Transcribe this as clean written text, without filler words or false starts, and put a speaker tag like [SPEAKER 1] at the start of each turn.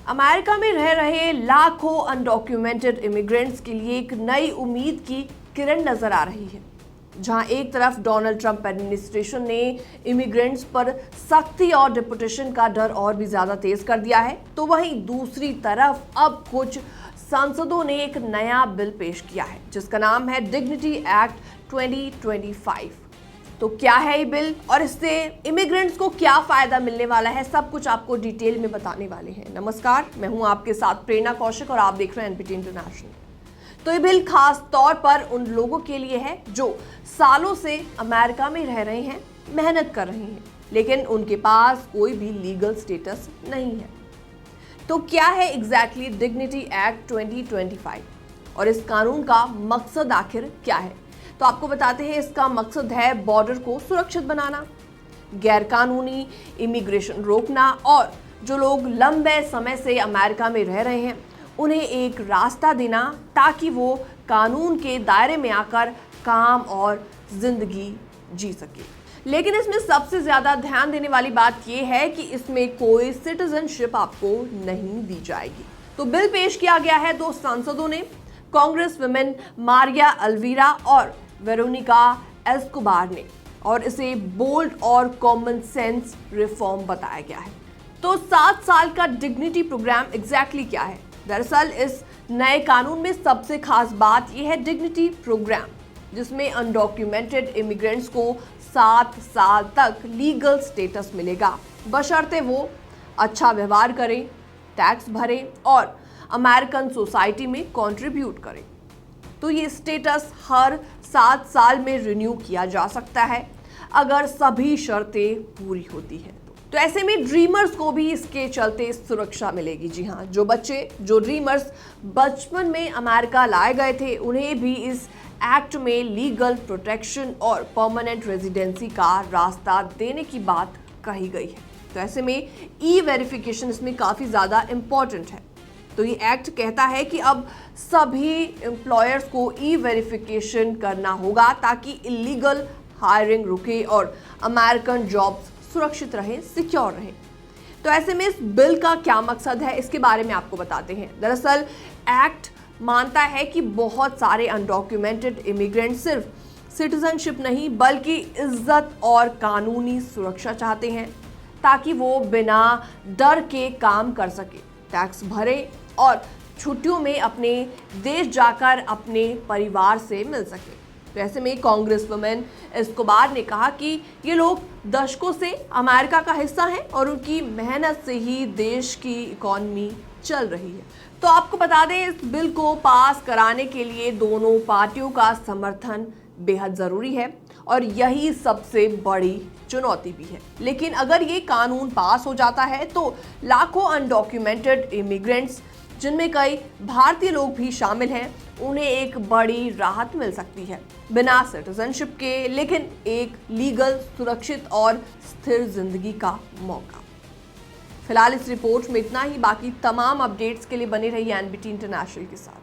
[SPEAKER 1] America में रह रहे लाखों अनडॉक्यूमेंटेड इमिग्रेंट्स के लिए एक नई उम्मीद की किरण नजर आ रही है। जहां एक तरफ डोनाल्ड ट्रंप एडमिनिस्ट्रेशन ने इमिग्रेंट्स पर सख्ती और डिपोटेशन का डर और भी ज्यादा तेज कर दिया है, तो वहीं दूसरी तरफ अब कुछ सांसदों ने एक नया बिल पेश किया है जिसका नाम है डिग्निटी एक्ट 2025। तो क्या है ये बिल और इससे इमिग्रेंट्स को क्या फायदा मिलने वाला है, सब कुछ आपको डिटेल में बताने वाले हैं। नमस्कार, मैं हूं आपके साथ प्रेरणा कौशिक और आप देख रहे हैं एनपीटी इंटरनेशनल। तो ये बिल खास तौर पर उन लोगों के लिए है जो सालों से अमेरिका में रह रहे हैं, मेहनत कर रहे हैं, लेकिन उनके पास कोई भी लीगल स्टेटस नहीं है। तो क्या है एग्जैक्टली डिग्निटी एक्ट 2025 और इस कानून का मकसद आखिर क्या है? तो आपको बताते हैं, इसका मकसद है बॉर्डर को सुरक्षित बनाना, गैरकानूनी इमिग्रेशन रोकना और जो लोग लंबे समय से अमेरिका में रह रहे हैं उन्हें एक रास्ता देना ताकि वो कानून के दायरे में आकर काम और जिंदगी जी सके। लेकिन इसमें सबसे ज्यादा ध्यान देने वाली बात यह है कि इसमें कोई सिटीजनशिप आपको नहीं दी जाएगी। तो बिल पेश किया गया है दो सांसदों ने, कांग्रेस वुमेन मारिया अल्वीरा और वेरोनिका एस्कोबार ने, और इसे बोल्ड और कॉमन सेंस रिफॉर्म बताया गया है। तो 7 साल का डिग्निटी प्रोग्राम एग्जैक्टली क्या है? दरअसल इस नए कानून में सबसे खास बात यह है डिग्निटी प्रोग्राम, जिसमें अनडॉक्यूमेंटेड इमिग्रेंट्स को 7 साल तक लीगल स्टेटस मिलेगा, बशर्ते वो अच्छा व्यवहार करें, टैक्स भरें और अमेरिकन सोसाइटी में कंट्रीब्यूट करें। तो ये स्टेटस हर 7 साल में रिन्यू किया जा सकता है अगर सभी शर्तें पूरी होती हैं। तो ऐसे में ड्रीमर्स को भी इसके चलते सुरक्षा मिलेगी। जी हाँ, जो बच्चे, जो ड्रीमर्स बचपन में अमेरिका लाए गए थे, उन्हें भी इस एक्ट में लीगल प्रोटेक्शन और परमानेंट रेजिडेंसी का रास्ता देने की बात कही गई है। तो ऐसे में ई वेरिफिकेशन इसमें काफ़ी ज़्यादा इम्पॉर्टेंट है। तो ये एक्ट कहता है कि अब सभी एम्प्लॉयर्स को ई वेरिफिकेशन करना होगा ताकि इलीगल हायरिंग रुके और अमेरिकन जॉब्स सुरक्षित रहे, सिक्योर रहे। तो ऐसे में इस बिल का क्या मकसद है, इसके बारे में आपको बताते हैं। दरअसल एक्ट मानता है कि बहुत सारे अनडॉक्यूमेंटेड इमिग्रेंट सिर्फ सिटीजनशिप नहीं बल्कि इज्जत और कानूनी सुरक्षा चाहते हैं ताकि वो बिना डर के काम कर सके, टैक्स भरे और छुट्टियों में अपने देश जाकर अपने परिवार से मिल सके। तो ऐसे में कांग्रेस वुमेन एस्कोबार ने कहा कि ये लोग दशकों से अमेरिका का हिस्सा हैं और उनकी मेहनत से ही देश की इकॉनमी चल रही है। तो आपको बता दें, इस बिल को पास कराने के लिए दोनों पार्टियों का समर्थन बेहद जरूरी है और यही सबसे बड़ी चुनौती भी है। लेकिन अगर ये कानून पास हो जाता है तो लाखों अनडॉक्यूमेंटेड इमिग्रेंट्स, जिनमें कई भारतीय लोग भी शामिल हैं, उन्हें एक बड़ी राहत मिल सकती है, बिना सिटीजनशिप के लेकिन एक लीगल, सुरक्षित और स्थिर जिंदगी का मौका। फिलहाल इस रिपोर्ट में इतना ही। बाकी तमाम अपडेट्स के लिए बने रहिए एनबीटी इंटरनेशनल के साथ।